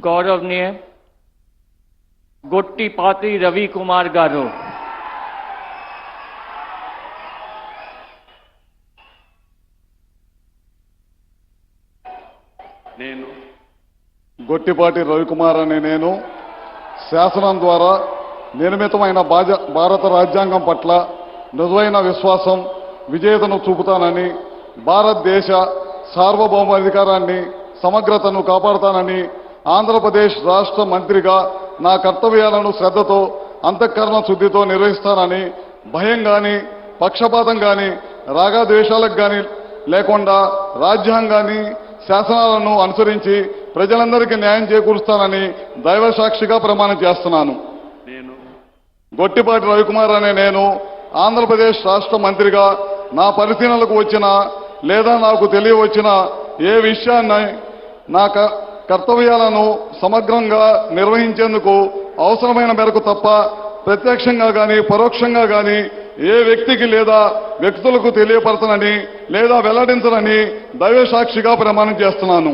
गौरवनीय गोट्टिपाती रवि कुमार गारू నేను గొట్టిపాటి రవికుమార్ అనే నేను శాసనం ద్వారా నిర్మితమైన భారత రాజ్యాంగం పట్ల నిజమైన విశ్వాసం విజేతను చూపుతానని భారతదేశ సార్వభౌమాధికారాన్ని సమగ్రతను కాపాడుతానని ఆంధ్రప్రదేశ్ రాష్ట్ర మంత్రిగా నా కర్తవ్యాలను శ్రద్ధతో అంతఃకరణ శుద్ధితో నిర్వహిస్తానని భయం కానీ పక్షపాతం కానీ రాగద్వేషాలకు కానీ లేకుండా రాజ్యాంగాన్ని శాసనాలను అనుసరించి ప్రజలందరికీ న్యాయం చేకూరుస్తానని దైవ సాక్షిగా ప్రమాణం చేస్తున్నాను. నేను గొట్టిపాటి రవికుమార్ అనే నేను ఆంధ్రప్రదేశ్ రాష్ట్ర మంత్రిగా నా పరిశీలనలకు వచ్చిన లేదా నాకు తెలియవచ్చిన ఏ విషయాన్ని నా కర్తవ్యాలను సమగ్రంగా నిర్వహించేందుకు అవసరమైన మేరకు తప్ప ప్రత్యక్షంగా కానీ పరోక్షంగా కానీ ఏ వ్యక్తికి లేదా వ్యక్తులకు తెలియపరచనని లేదా వెల్లడించనని దైవ సాక్షిగా ప్రమాణం చేస్తున్నాను.